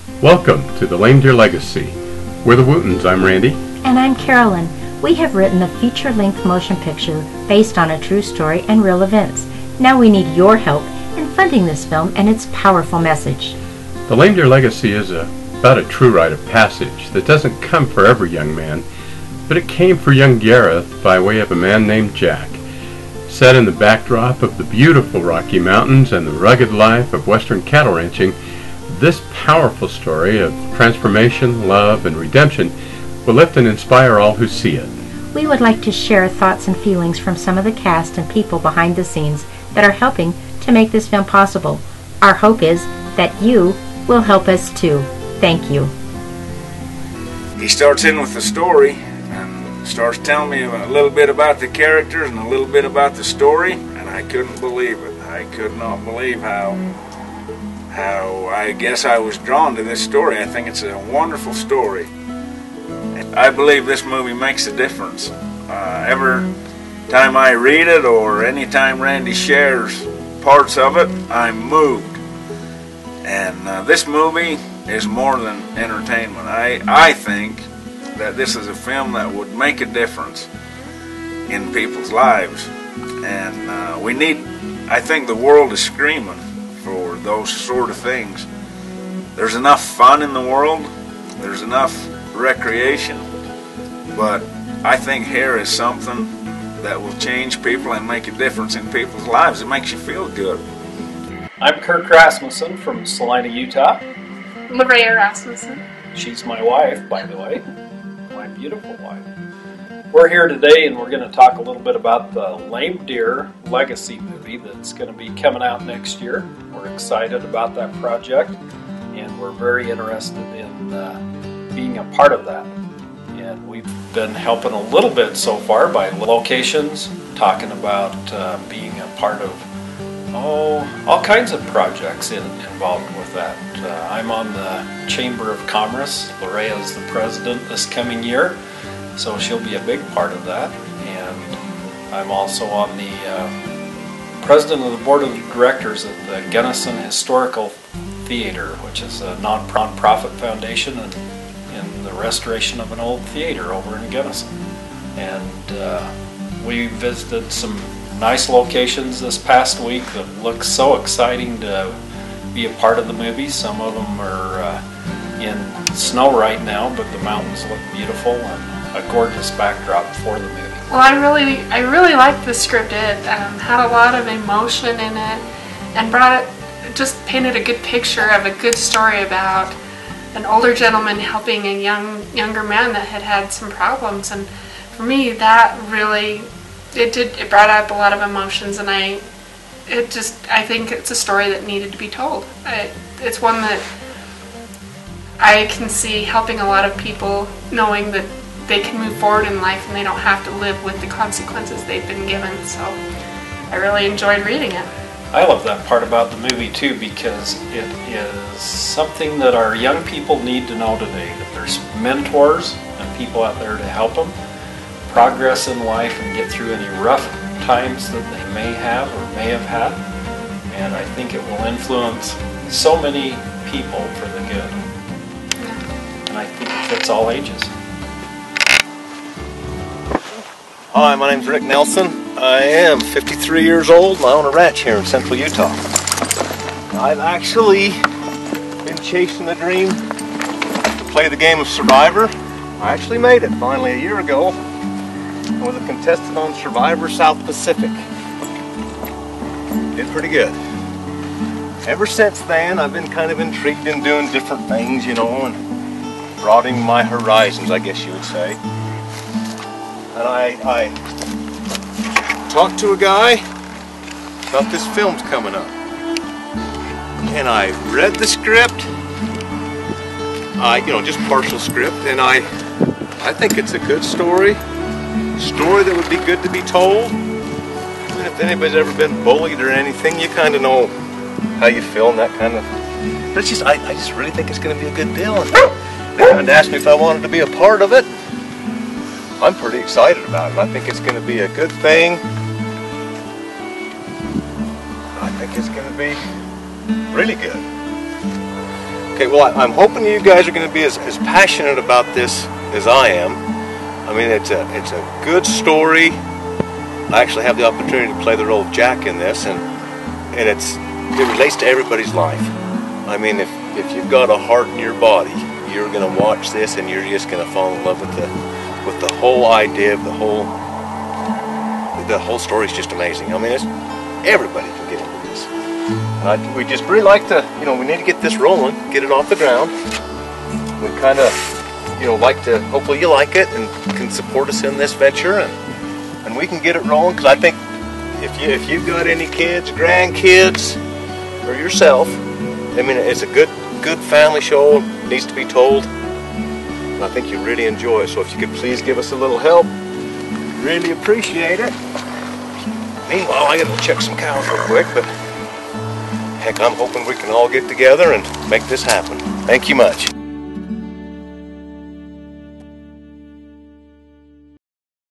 Welcome to the Lame Deer Legacy. We're the Wootons. I'm Randy. And I'm Carolyn. We have written a feature-length motion picture based on a true story and real events. Now we need your help in funding this film and its powerful message. The Lame Deer Legacy is about a true rite of passage that doesn't come for every young man, but it came for young Gareth by way of a man named Jack. Set in the backdrop of the beautiful Rocky Mountains and the rugged life of western cattle ranching, this powerful story of transformation, love, and redemption will lift and inspire all who see it. We would like to share thoughts and feelings from some of the cast and people behind the scenes that are helping to make this film possible. Our hope is that you will help us too. Thank you. He starts in with the story and starts telling me a little bit about the characters and a little bit about the story, and I couldn't believe it. I could not believe how I guess I was drawn to this story. I think it's a wonderful story. I believe this movie makes a difference. Every time I read it or any time Randy shares parts of it, I'm moved. And this movie is more than entertainment. I think that this is a film that would make a difference in people's lives. And I think the world is screaming for those sort of things. There's enough fun in the world, there's enough recreation, but I think here is something that will change people and make a difference in people's lives. It makes you feel good. I'm Kirk Rasmussen from Salina, Utah. Larea Rasmussen. She's my wife, by the way, my beautiful wife. We're here today and we're going to talk a little bit about the Lame Deer Legacy movie that's going to be coming out next year. We're excited about that project and we're very interested in being a part of that. And we've been helping a little bit so far by locations, talking about being a part of all kinds of projects involved with that. I'm on the Chamber of Commerce. Larea is the president this coming year, so she'll be a big part of that. And I'm also on the president of the board of directors at the Gunnison Historical Theater, which is a non-profit foundation in the restoration of an old theater over in Gunnison. And we visited some nice locations this past week that look so exciting to be a part of the movie. Some of them are in snow right now, but the mountains look beautiful and a gorgeous backdrop for the movie. Well, I really liked the script. It had a lot of emotion in it and just painted a good picture of a good story about an older gentleman helping a younger man that had some problems. And for me, that really it brought up a lot of emotions, and I think it's a story that needed to be told. It's one that I can see helping a lot of people, knowing that they can move forward in life and they don't have to live with the consequences they've been given. So I really enjoyed reading it. I love that part about the movie too, because it is something that our young people need to know today, that there's mentors and people out there to help them progress in life and get through any rough times that they may have or may have had. And I think it will influence so many people for the good. And I think it fits all ages. Hi, my name's Rick Nelson. I am 53 years old and I own a ranch here in central Utah. I've actually been chasing a dream to play the game of Survivor. I actually made it finally a year ago. I was a contestant on Survivor South Pacific. Did pretty good. Ever since then, I've been kind of intrigued in doing different things, you know, and broadening my horizons, I guess you would say. And I talked to a guy about this film's coming up. And I read the script, just partial script, and I think it's a good story that would be good to be told. Even if anybody's ever been bullied or anything, you kind of know how you feel and that kind of. But I just really think it's going to be a good deal. And they kind of asked me if I wanted to be a part of it. I'm pretty excited about it. I think it's going to be a good thing. I think it's going to be really good. Okay, well, I'm hoping you guys are going to be as passionate about this as I am. I mean, it's a good story. I actually have the opportunity to play the role of Jack in this, and it relates to everybody's life. I mean, if you've got a heart in your body, you're going to watch this and you're just going to fall in love with the whole idea of the whole story is just amazing. I mean, everybody can get into this. And we just really like to, we need to get this rolling, get it off the ground. We kind of, like to, hopefully you like it and can support us in this venture, and we can get it rolling, because I think if you've got any kids, grandkids, or yourself, I mean, it's a good family show, needs to be told. I think you'll really enjoy it. So if you could please give us a little help, really appreciate it. Meanwhile, I gotta go check some cows real quick, but heck, I'm hoping we can all get together and make this happen. Thank you much.